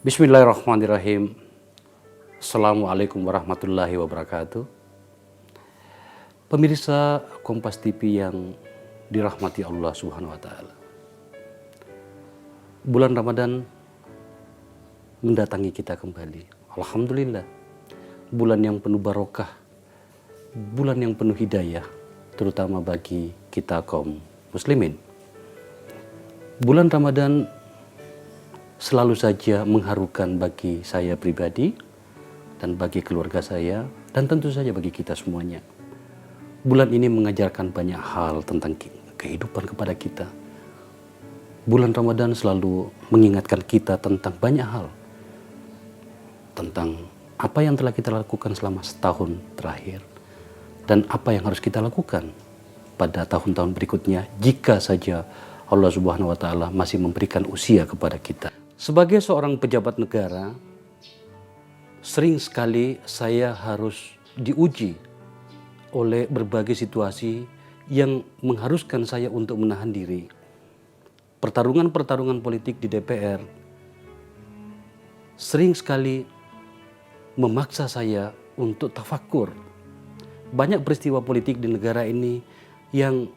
Bismillahirrahmanirrahim. Assalamualaikum warahmatullahi wabarakatuh. Pemirsa Kompas TV yang dirahmati Allah Subhanahu wa taala. Bulan Ramadan mendatangi kita kembali. Alhamdulillah. Bulan yang penuh barokah. Bulan yang penuh hidayah, terutama bagi kita kaum muslimin. Bulan Ramadan selalu saja mengharukan bagi saya pribadi dan bagi keluarga saya dan tentu saja bagi kita semuanya. Bulan ini mengajarkan banyak hal tentang kehidupan kepada kita. Bulan Ramadan selalu mengingatkan kita tentang banyak hal. Tentang apa yang telah kita lakukan selama setahun terakhir dan apa yang harus kita lakukan pada tahun-tahun berikutnya jika saja Allah Subhanahu wa taala masih memberikan usia kepada kita. Sebagai seorang pejabat negara, sering sekali saya harus diuji oleh berbagai situasi yang mengharuskan saya untuk menahan diri. Pertarungan-pertarungan politik di DPR sering sekali memaksa saya untuk tafakur. Banyak peristiwa politik di negara ini yang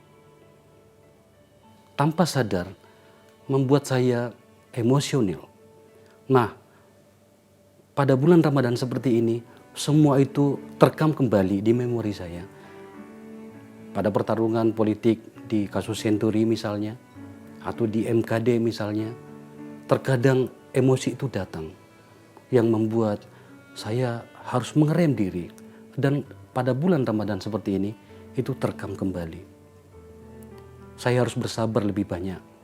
tanpa sadar membuat saya emosional. Nah, pada bulan Ramadan seperti ini, semua itu terekam kembali di memori saya. Pada pertarungan politik di kasus Senturi misalnya, atau di MKD misalnya, terkadang emosi itu datang yang membuat saya harus mengerem diri. Dan pada bulan Ramadan seperti ini, itu terekam kembali. Saya harus bersabar lebih banyak.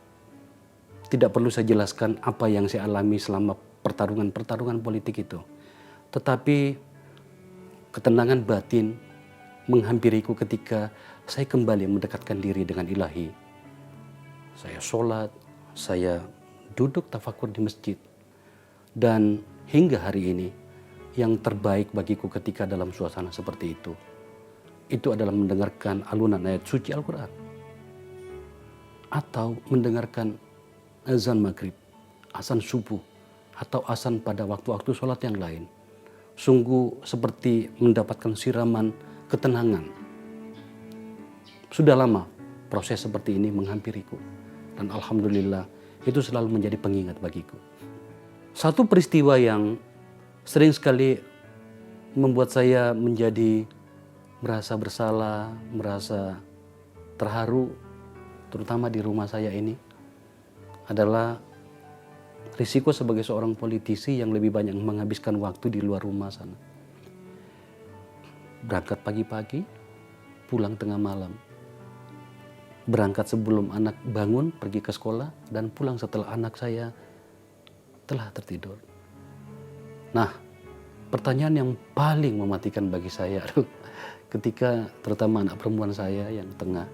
Tidak perlu saya jelaskan apa yang saya alami selama pertarungan-pertarungan politik itu. Tetapi ketenangan batin menghampiriku ketika saya kembali mendekatkan diri dengan ilahi. Saya sholat, saya duduk tafakur di masjid. Dan hingga hari ini yang terbaik bagiku ketika dalam suasana seperti itu adalah mendengarkan alunan ayat suci Al-Quran. Atau mendengarkan azan maghrib, azan subuh, atau azan pada waktu-waktu sholat yang lain. Sungguh seperti mendapatkan siraman ketenangan. Sudah lama proses seperti ini menghampiriku. Dan alhamdulillah itu selalu menjadi pengingat bagiku. Satu peristiwa yang sering sekali membuat saya menjadi merasa bersalah, merasa terharu, terutama di rumah saya ini, adalah risiko sebagai seorang politisi yang lebih banyak menghabiskan waktu di luar rumah sana. Berangkat pagi-pagi, pulang tengah malam. Berangkat sebelum anak bangun pergi ke sekolah dan pulang setelah anak saya telah tertidur. Nah, pertanyaan yang paling mematikan bagi saya adalah ketika terutama anak perempuan saya yang tengah,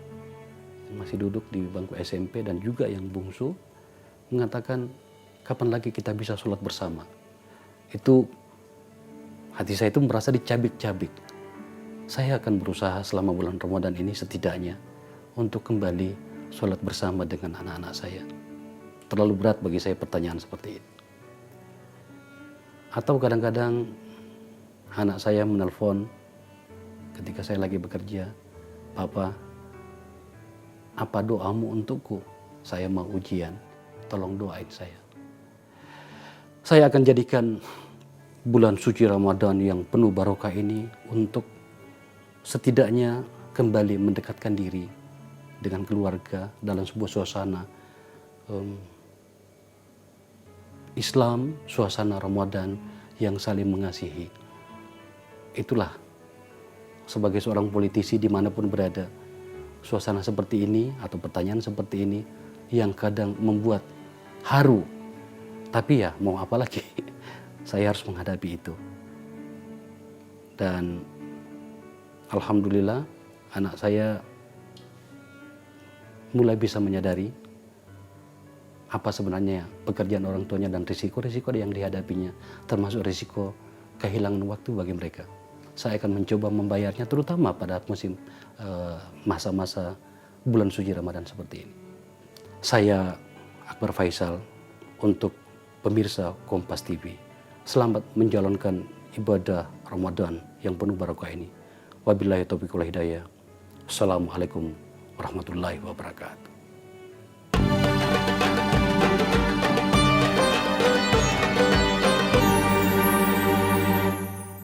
yang masih duduk di bangku SMP dan juga yang bungsu, mengatakan, kapan lagi kita bisa sholat bersama? Itu hati saya itu merasa dicabik-cabik. Saya akan berusaha selama bulan Ramadan ini setidaknya untuk kembali sholat bersama dengan anak-anak saya. Terlalu berat bagi saya pertanyaan seperti itu. Atau kadang-kadang anak saya menelpon ketika saya lagi bekerja, "Papa, apa doamu untukku? Saya mau ujian. Tolong doain saya." Saya akan jadikan bulan suci Ramadan yang penuh barokah ini untuk setidaknya kembali mendekatkan diri dengan keluarga dalam sebuah suasana Islam, suasana Ramadan yang saling mengasihi. Itulah sebagai seorang politisi dimanapun berada, suasana seperti ini atau pertanyaan seperti ini yang kadang membuat haru. Tapi ya mau apa lagi, saya harus menghadapi itu. Dan alhamdulillah anak saya mulai bisa menyadari apa sebenarnya pekerjaan orang tuanya dan risiko-risiko yang dihadapinya, termasuk risiko kehilangan waktu bagi mereka. Saya akan mencoba membayarnya terutama pada musim masa-masa bulan suci Ramadan seperti ini. Saya Akbar Faisal untuk pemirsa Kompas TV. Selamat menjalankan ibadah Ramadan yang penuh barokah ini. Wabillahi taufiq wal hidayah. Assalamualaikum warahmatullahi wabarakatuh.